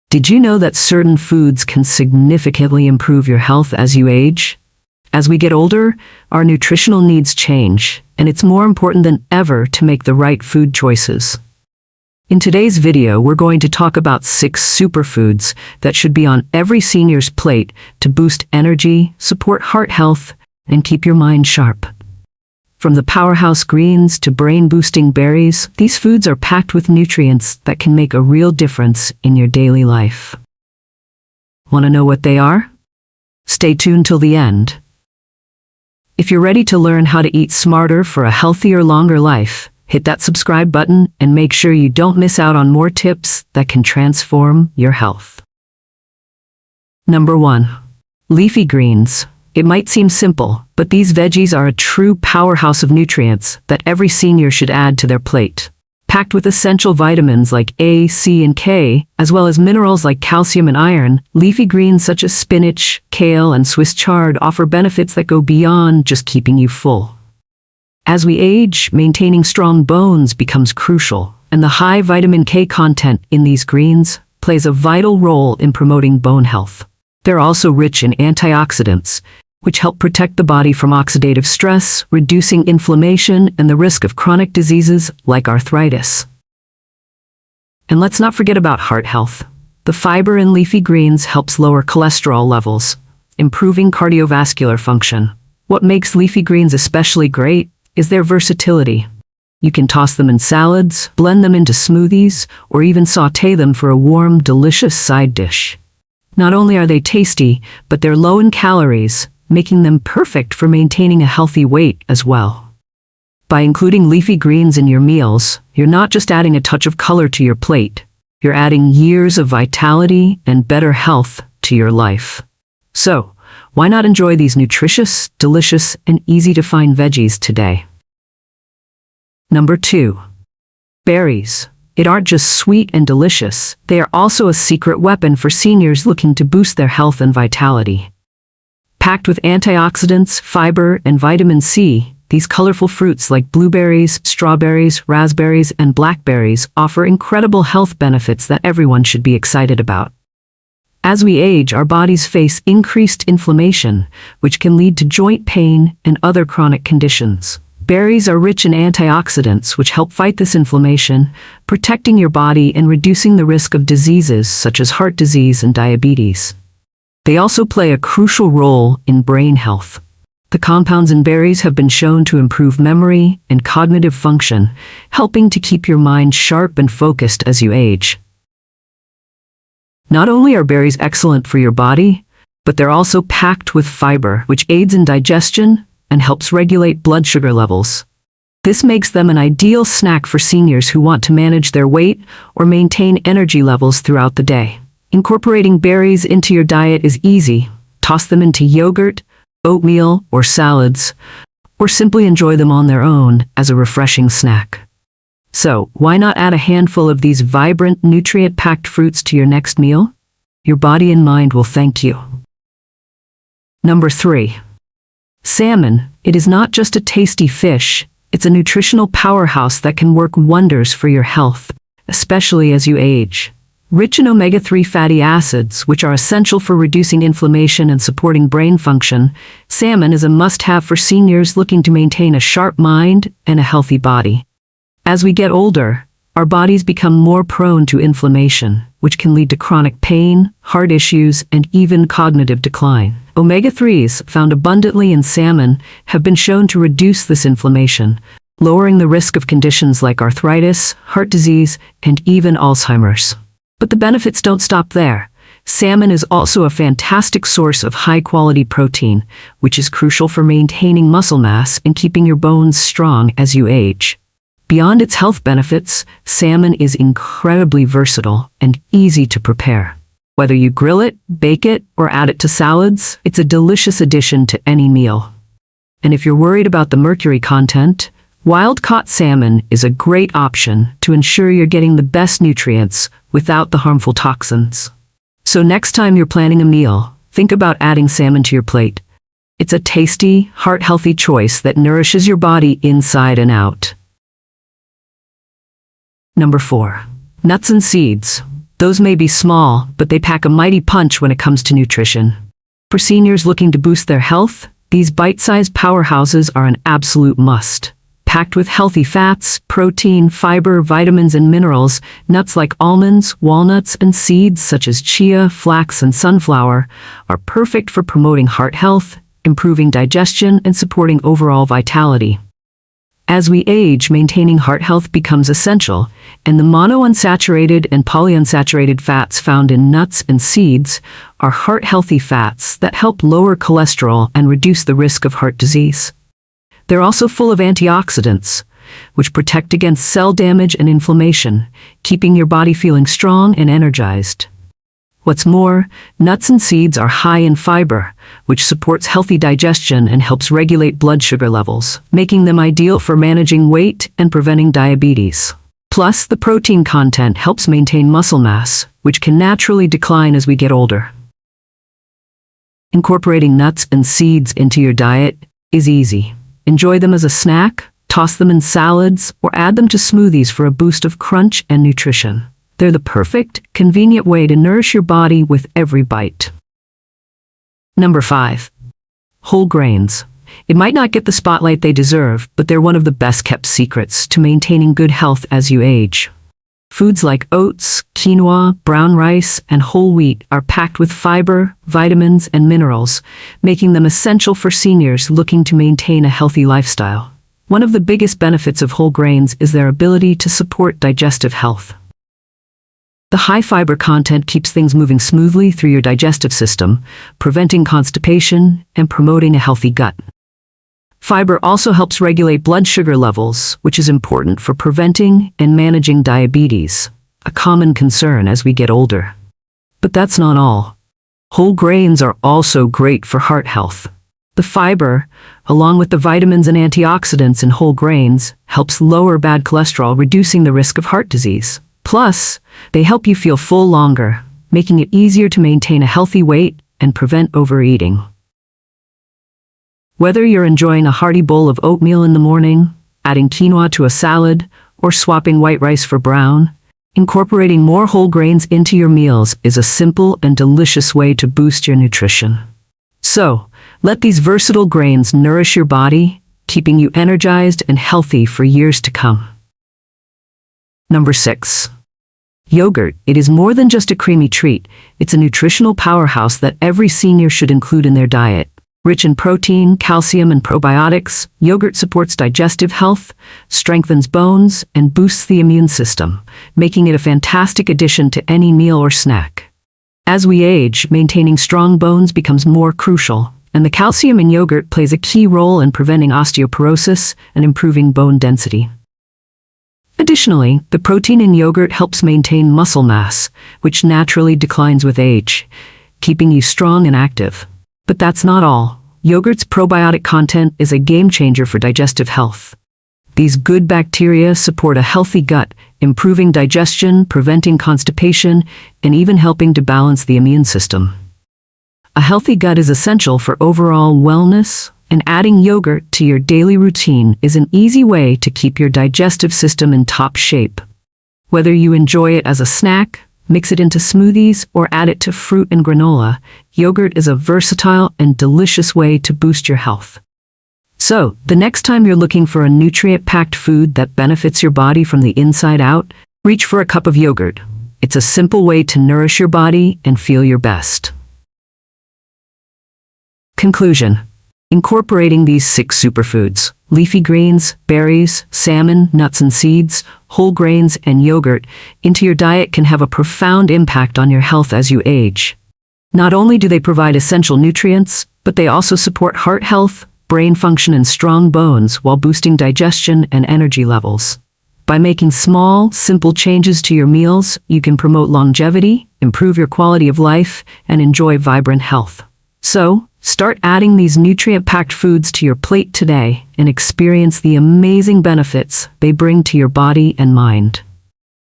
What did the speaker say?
Did you know that certain foods can significantly improve your health as you age? As we get older, our nutritional needs change, and it's more important than ever to make the right food choices. In today's video, we're going to talk about 6 superfoods that should be on every senior's plate to boost energy, support heart health, and keep your mind sharp. From the powerhouse greens to brain-boosting berries, these foods are packed with nutrients that can make a real difference in your daily life. Want to know what they are? Stay tuned till the end. If you're ready to learn how to eat smarter for a healthier, longer life, hit that subscribe button and make sure you don't miss out on more tips that can transform your health. Number 1. Leafy greens. It might seem simple, but these veggies are a true powerhouse of nutrients that every senior should add to their plate. Packed with essential vitamins like A, C, and K, as well as minerals like calcium and iron, leafy greens such as spinach, kale, and Swiss chard offer benefits that go beyond just keeping you full. As we age, maintaining strong bones becomes crucial, and the high vitamin K content in these greens plays a vital role in promoting bone health. They're also rich in antioxidants, which help protect the body from oxidative stress, reducing inflammation and the risk of chronic diseases like arthritis. And let's not forget about heart health. The fiber in leafy greens helps lower cholesterol levels, improving cardiovascular function. What makes leafy greens especially great is their versatility. You can toss them in salads, blend them into smoothies, or even sauté them for a warm, delicious side dish. Not only are they tasty, but they're low in calories, making them perfect for maintaining a healthy weight as well. By including leafy greens in your meals, you're not just adding a touch of color to your plate, you're adding years of vitality and better health to your life. So, why not enjoy these nutritious, delicious, and easy-to-find veggies today? Number 2. Berries. It aren't just sweet and delicious, they are also a secret weapon for seniors looking to boost their health and vitality. Packed with antioxidants, fiber, and vitamin C, these colorful fruits like blueberries, strawberries, raspberries, and blackberries offer incredible health benefits that everyone should be excited about. As we age, our bodies face increased inflammation, which can lead to joint pain and other chronic conditions. Berries are rich in antioxidants which help fight this inflammation, protecting your body and reducing the risk of diseases such as heart disease and diabetes. They also play a crucial role in brain health. The compounds in berries have been shown to improve memory and cognitive function, helping to keep your mind sharp and focused as you age. Not only are berries excellent for your body, but they're also packed with fiber, which aids in digestion and helps regulate blood sugar levels. This makes them an ideal snack for seniors who want to manage their weight or maintain energy levels throughout the day. Incorporating berries into your diet is easy. Toss them into yogurt, oatmeal, or salads, or simply enjoy them on their own as a refreshing snack. So, why not add a handful of these vibrant, nutrient-packed fruits to your next meal? Your body and mind will thank you. Number 3. Salmon. It is not just a tasty fish, it's a nutritional powerhouse that can work wonders for your health, especially as you age. Rich in omega-3 fatty acids, which are essential for reducing inflammation and supporting brain function, salmon is a must-have for seniors looking to maintain a sharp mind and a healthy body. As we get older, our bodies become more prone to inflammation, which can lead to chronic pain, heart issues, and even cognitive decline. Omega-3s, found abundantly in salmon, have been shown to reduce this inflammation, lowering the risk of conditions like arthritis, heart disease, and even Alzheimer's. But the benefits don't stop there. Salmon is also a fantastic source of high-quality protein, which is crucial for maintaining muscle mass and keeping your bones strong as you age. Beyond its health benefits, salmon is incredibly versatile and easy to prepare. Whether you grill it, bake it, or add it to salads, it's a delicious addition to any meal. And if you're worried about the mercury content, wild-caught salmon is a great option to ensure you're getting the best nutrients without the harmful toxins. So next time you're planning a meal, think about adding salmon to your plate. It's a tasty, heart-healthy choice that nourishes your body inside and out. Number 4. Nuts and seeds. Those may be small, but they pack a mighty punch when it comes to nutrition. For seniors looking to boost their health, these bite-sized powerhouses are an absolute must. Packed with healthy fats, protein, fiber, vitamins, and minerals, nuts like almonds, walnuts, and seeds such as chia, flax, and sunflower are perfect for promoting heart health, improving digestion, and supporting overall vitality. As we age, maintaining heart health becomes essential, and the monounsaturated and polyunsaturated fats found in nuts and seeds are heart-healthy fats that help lower cholesterol and reduce the risk of heart disease. They're also full of antioxidants, which protect against cell damage and inflammation, keeping your body feeling strong and energized. What's more, nuts and seeds are high in fiber, which supports healthy digestion and helps regulate blood sugar levels, making them ideal for managing weight and preventing diabetes. Plus, the protein content helps maintain muscle mass, which can naturally decline as we get older. Incorporating nuts and seeds into your diet is easy. Enjoy them as a snack, toss them in salads, or add them to smoothies for a boost of crunch and nutrition. They're the perfect, convenient way to nourish your body with every bite. Number 5. Whole grains. It might not get the spotlight they deserve, but they're one of the best-kept secrets to maintaining good health as you age. Foods like oats, quinoa, brown rice, and whole wheat are packed with fiber, vitamins, and minerals, making them essential for seniors looking to maintain a healthy lifestyle. One of the biggest benefits of whole grains is their ability to support digestive health. The high fiber content keeps things moving smoothly through your digestive system, preventing constipation and promoting a healthy gut. Fiber also helps regulate blood sugar levels, which is important for preventing and managing diabetes, a common concern as we get older. But that's not all. Whole grains are also great for heart health. The fiber, along with the vitamins and antioxidants in whole grains, helps lower bad cholesterol, reducing the risk of heart disease. Plus, they help you feel full longer, making it easier to maintain a healthy weight and prevent overeating. Whether you're enjoying a hearty bowl of oatmeal in the morning, adding quinoa to a salad, or swapping white rice for brown, incorporating more whole grains into your meals is a simple and delicious way to boost your nutrition. So, let these versatile grains nourish your body, keeping you energized and healthy for years to come. Number 6. Yogurt. It is more than just a creamy treat. It's a nutritional powerhouse that every senior should include in their diet. Rich in protein, calcium, and probiotics, yogurt supports digestive health, strengthens bones, and boosts the immune system, making it a fantastic addition to any meal or snack. As we age, maintaining strong bones becomes more crucial, and the calcium in yogurt plays a key role in preventing osteoporosis and improving bone density. Additionally, the protein in yogurt helps maintain muscle mass, which naturally declines with age, keeping you strong and active. But that's not all. Yogurt's probiotic content is a game changer for digestive health. These good bacteria support a healthy gut, improving digestion, preventing constipation, and even helping to balance the immune system. A healthy gut is essential for overall wellness, and adding yogurt to your daily routine is an easy way to keep your digestive system in top shape. Whether you enjoy it as a snack, mix it into smoothies, or add it to fruit and granola, yogurt is a versatile and delicious way to boost your health. So, the next time you're looking for a nutrient-packed food that benefits your body from the inside out, reach for a cup of yogurt. It's a simple way to nourish your body and feel your best. Conclusion. Incorporating these 6 superfoods, leafy greens, berries, salmon, nuts and seeds, whole grains, and yogurt, into your diet can have a profound impact on your health as you age. Not only do they provide essential nutrients, but they also support heart health, brain function, and strong bones while boosting digestion and energy levels. By making small, simple changes to your meals, you can promote longevity, improve your quality of life, and enjoy vibrant health. So, start adding these nutrient-packed foods to your plate today and experience the amazing benefits they bring to your body and mind.